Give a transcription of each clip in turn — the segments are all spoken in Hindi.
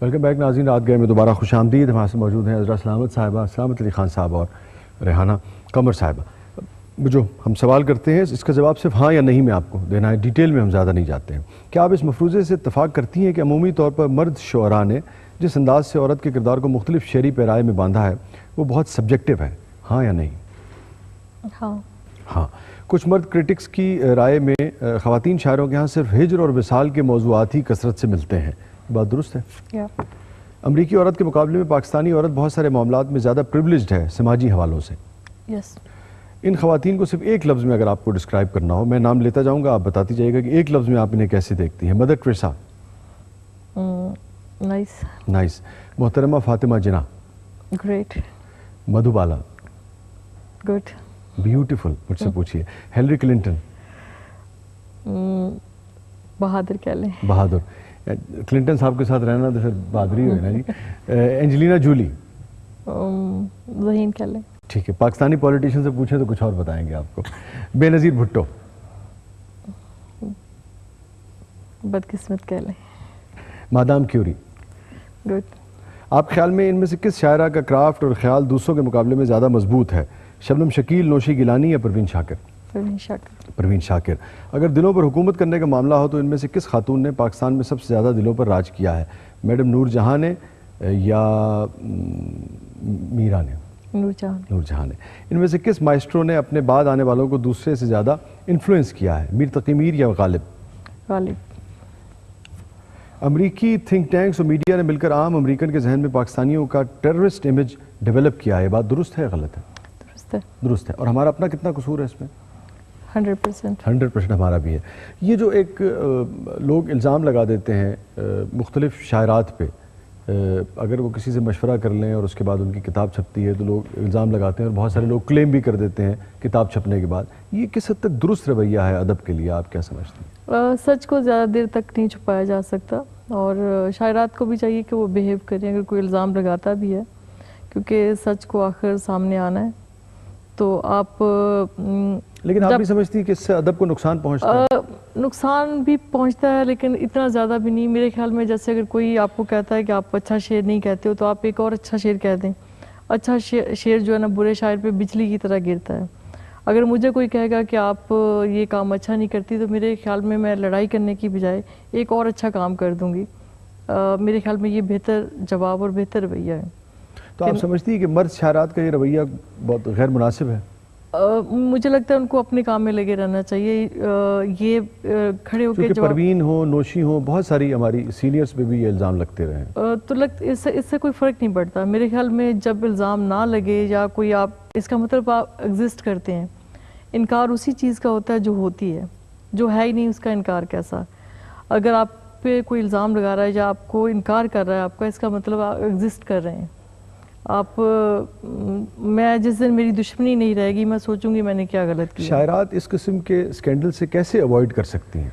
वेलकम बैक नाज़रीन। रात गए में दोबारा खुश आमदीद। हमारे साथ मौजूद हैं हज़रत सलामत साहिबा, सलामत अली ख़ान साहब और रेहाना कमर साहिबा। जो हम सवाल करते हैं इसका जवाब सिर्फ हाँ या नहीं में आपको देना है, डिटेल में हम ज़्यादा नहीं जाते हैं। क्या आप इस मफरूज़े से इत्तफ़ाक़ करती हैं कि अमूमी तौर पर मर्द शुअरा ने जिस अंदाज से औरत के किरदार को मुख्तलिफ शेरी पैराए में बांधा है वो बहुत सब्जेक्टिव है, हाँ या नहीं? हाँ। हाँ। कुछ मर्द क्रिटिक्स की राय में ख़वातीन शायरों के यहाँ सिर्फ हिज्र और विसाल के मौज़ूआत ही कसरत से मिलते हैं, बात दुरुस्त है? अमरीकी औरत के मुकाबले में पाकिस्तानी औरत बहुत सारे मामलात में ज़्यादा प्रिविलेज्ड है समाजी हवालों से। यस। इन ख़वातीन को सिर्फ एक लफ्ज़ में अगर आपको डिस्क्राइब करना हो, मैं नाम लेता जाऊँगा, आप बताती जाइएगा कि एक लफ्ज़ में आप इन्हें कैसे देखती हैं। Mother Teresa. नाइस। नाइस। मोहतरमा फातिमा जिन्ना। ग्रेट। मधुबाला। गुड। ब्यूटीफुल। मुझसे पूछिए। Hillary Clinton. बहादुर कह लें। बहादुर। क्लिंटन साहब के साथ रहना तो फिर बहादुरी हुई ना जी। Angelina Jolie. ज़हीन कह लें। ठीक है। पाकिस्तानी पॉलिटिशियन से पूछें तो कुछ और बताएंगे आपको। बेनज़ीर भुट्टो। बदकिस्मत कह लें। Madame Curie. गुड। आप ख्याल में इनमें से किस शायरा का क्राफ्ट और ख्याल दूसरों के मुकाबले में ज़्यादा मजबूत है? शबनम शकील, नौशी गिलानी या परवीन शाकिर? परवीन शाकिर। परवीन शाकिर। अगर दिलों पर हुकूमत करने का मामला हो तो इनमें से किस खातून ने पाकिस्तान में सबसे ज़्यादा दिलों पर राज किया है? मैडम नूरजहां ने या मीरा ने? नूरजहां ने। इनमें से किस माइस्ट्रो ने अपने बाद आने वालों को दूसरे से ज़्यादा इन्फ्लुएंस किया है? मीर तकी मीर या गालिब? गालिब। अमरीकी थिंक टैंक्स और मीडिया ने मिलकर आम अमरीकन के जहन में पाकिस्तानियों का टेररिस्ट इमेज डेवलप किया है, बात दुरुस्त है या गलत है? दुरुस्त है। दुरुस्त है। और हमारा अपना कितना कसूर है इसमें? 100%। 100% हमारा भी है। ये जो एक लोग इल्ज़ाम लगा देते हैं मुख्तलिफ शायरात पे, अगर वो किसी से मशवरा कर लें और उसके बाद उनकी किताब छपती है तो लोग इल्ज़ाम लगाते हैं और बहुत सारे लोग क्लेम भी कर देते हैं किताब छपने के बाद। ये किस हद तक दुरुस्त रवैया है अदब के लिए, आप क्या समझते हैं? सच को ज़्यादा देर तक नहीं छुपाया जा सकता और शायरात को भी चाहिए कि वो बिहेव करें अगर कोई इल्ज़ाम लगाता भी है, क्योंकि सच को आखिर सामने आना है। तो आप लेकिन आप भी समझती हैं कि इससे अदब को नुकसान पहुंचता है? नुकसान भी पहुंचता है लेकिन इतना ज़्यादा भी नहीं मेरे ख्याल में। जैसे अगर कोई आपको कहता है कि आप अच्छा शेर नहीं कहते हो तो आप एक और अच्छा शेर कह दें। अच्छा शेर जो है ना बुरे शायर पे बिजली की तरह गिरता है। अगर मुझे कोई कहेगा कि आप ये काम अच्छा नहीं करती तो मेरे ख्याल में मैं लड़ाई करने की बजाय एक और अच्छा काम कर दूँगी। मेरे ख्याल में ये बेहतर जवाब और बेहतर रवैया है। तो आप समझती है कि मर्द शायरात का ये रवैया बहुत गैर मुनासिब है? मुझे लगता है उनको अपने काम में लगे रहना चाहिए। ये खड़े होकर जवाब, परवीन हो, नौशी हो, बहुत सारी हमारी सीनियर्स पे भी ये इल्ज़ाम लगते रहे तो इससे कोई फ़र्क नहीं पड़ता मेरे ख्याल में। जब इल्ज़ाम ना लगे या कोई आप, इसका मतलब आप एग्जिस्ट करते हैं। इनकार उसी चीज़ का होता है जो होती है, जो है ही नहीं उसका इनकार कैसा? अगर आप पे कोई इल्ज़ाम लगा रहा है या आपको इनकार कर रहा है आपका, इसका मतलब आप एग्जिस्ट कर रहे हैं। मैं जिस दिन मेरी दुश्मनी नहीं रहेगी मैं सोचूंगी मैंने क्या गलत किया। शायरात इस किस्म के स्कैंडल से कैसे अवॉइड कर सकती हैं?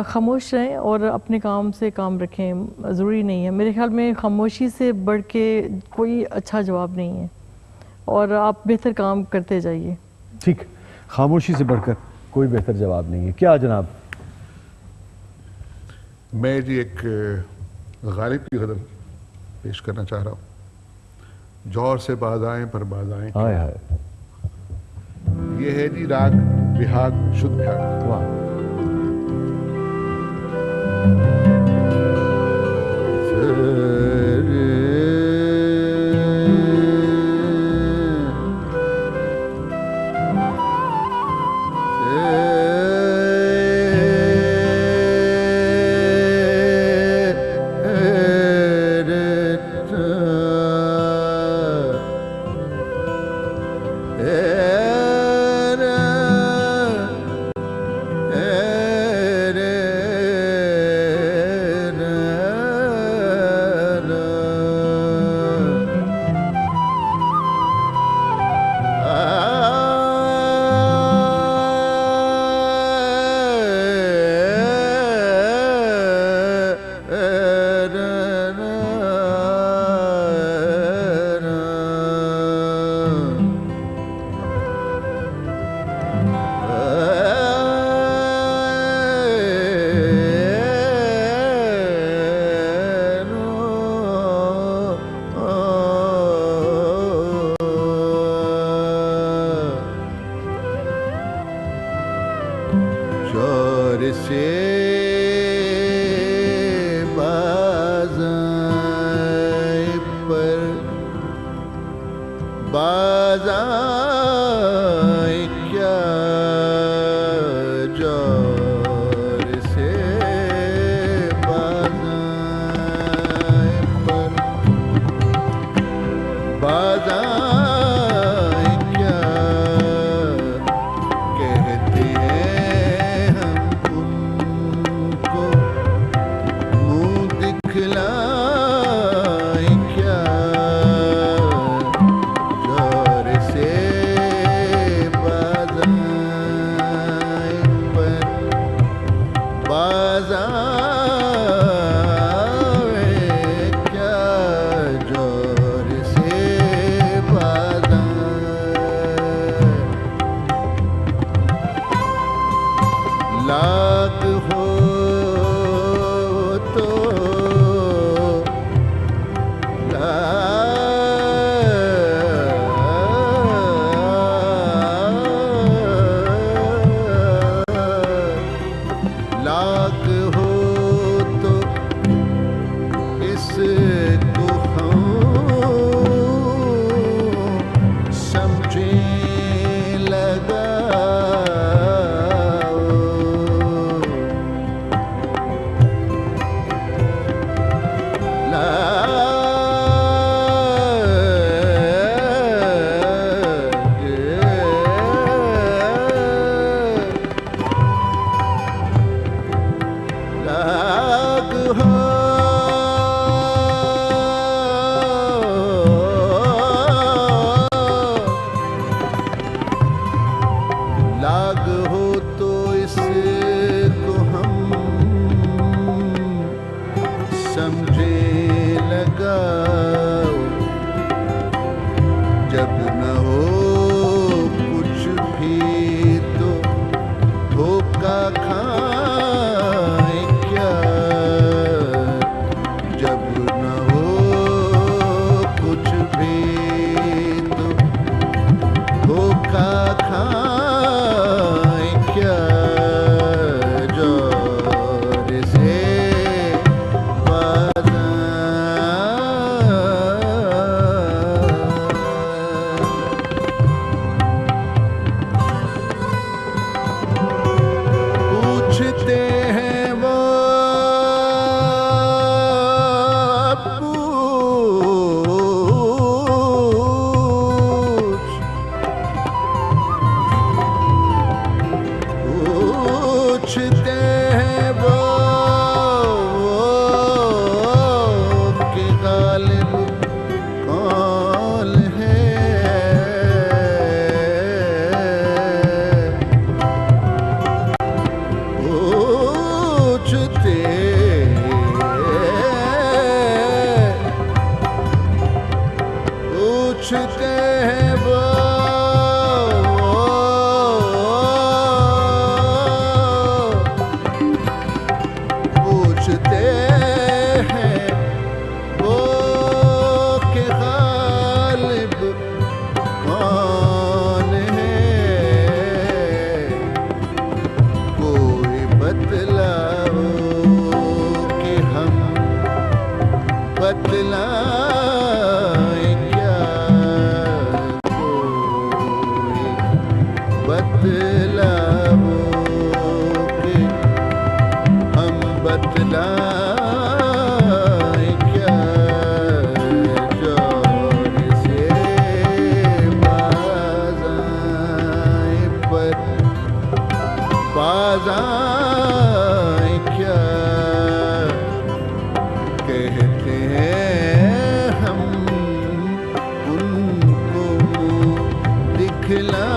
खामोश रहें और अपने काम से काम रखें, ज़रूरी नहीं है। मेरे ख्याल में खामोशी से बढ़ के कोई अच्छा जवाब नहीं है और आप बेहतर काम करते जाइए। ठीक, खामोशी से बढ़कर कोई बेहतर जवाब नहीं है। क्या जनाब? मैं जी एक गालिब की गज़ल पेश करना चाह रहा हूँ। जौहर से बाज आए पर बाज आए। हाय हाय। ये है जी राग बिहाग शुद्ध ख्याल। वाह। बाज़ाए क्या जोर से बाज़ाए पर बाज़ाए क्या कहते हैं हम उनको मुँह दिखलाए क्या जोर से बाज़ाए पर बाज़ाए क्या जोर से बाज़ाए लाग हो तो लाग हो तो इसको हम समझे लगाओ लाग हो लाग हो तो इसको हम समझे लगाओ जब न हो कुछ भी तो धोखा खाए क्या जब न हो कुछ भी तो धोखा खाए क्या जोर से पूछते हैं वो पूछते हैं वो कि गालिब कौन है पूछते पूछते हैं वो पूछते हैं वो कि गालिब कौन है कोई बतलाओ कि हम बतलाएं क्या कोई बतलाओ कि हम बतलाएं क्या जोर से बाज़ाए पर बाज़ाए क्या कहते हैं हम उनको दिखला